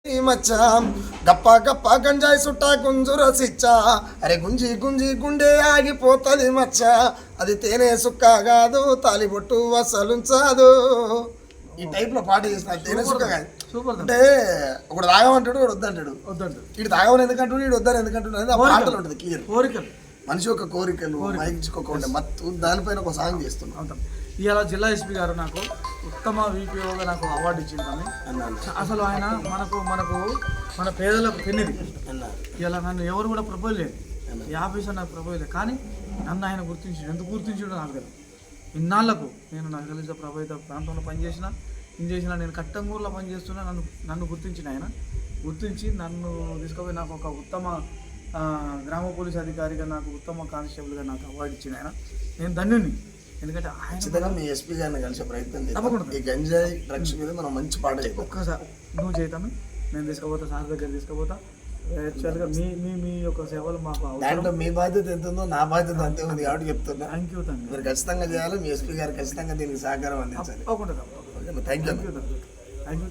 మచ్చా గప్ప గప్ప గంజాయి సుట్టా గుంజు రసిచ్చా అరే గుంజి గుంజి గుండె ఆగిపోతుంది మచ్చ అది తేనె సుక్క కాదు తాలిబొట్టు అసలుంచదు. ఈ టైప్ లో పాట చేసిన తేనె సుక్క కాదు. అంటే ఒకడు తాగమంటాడు ఒకడు వద్దంటాడు. ఇటు తాగమని ఎందుకంటాడు ఇటు వద్దని ఎందుకంటున్నాడు ఆ పాటలు ఉంటుంది క్లియర్. కోరికలు మనిషి యొక్క కోరికలు మైచుకోకుండా మత్తు దానిపైన ఒక సాంగ్ చేస్తున్నాం. ఇవాళ జిల్లా ఎస్పీ గారు నాకు ఉత్తమ విపిఓగా నాకు అవార్డు ఇచ్చిందని. అసలు ఆయన మనకు మన పేదలకు పెన్నిది. ఇలా నన్ను ఎవరు కూడా ప్రపోజ్ లేదు, ఈ ఆఫీసర్ నాకు ప్రపోజ్ లేదు, కానీ నన్ను ఆయన గుర్తించాడు. ఎందుకు గుర్తించాడో నాకు తెలియదు. ఇన్నాళ్లకు నేను నాకు తెలిసిన ప్రభావిత ప్రాంతంలో పనిచేసిన నేను కట్టంగూరులో పనిచేస్తున్నా. నన్ను గుర్తించిన ఆయన గుర్తించి నన్ను తీసుకుపోయి నాకు ఒక ఉత్తమ గ్రామ పోలీస్ అధికారిగా నాకు ఉత్తమ కానిస్టేబుల్గా నాకు అవార్డు ఇచ్చిన ఆయన. నేను ధన్యుని. ఎందుకంటే ఖచ్చితంగా మీ ఎస్పీ గారిని కలిసే ప్రయత్నం తప్పకుండా. ఈ గంజాయి డ్రగ్స్ మీద మనం మంచి పాట ఒక్కసారి నువ్వు చేతాను, నేను తీసుకుపోతా, సార్ దగ్గర తీసుకుపోతా. యాక్చువల్గా మీ యొక్క సేవలు మాకు దాంట్లో మీ బాధ్యత ఎంత ఉందో నా బాధ్యత అంతే ఉంది కాబట్టి చెప్తున్నా. Thank you. మీరు ఖచ్చితంగా చేయాలి. మీ ఎస్పీ గారు ఖచ్చితంగా దీనికి సహకారం అందించాలి. తప్పకుండా. Thank you. Thank you.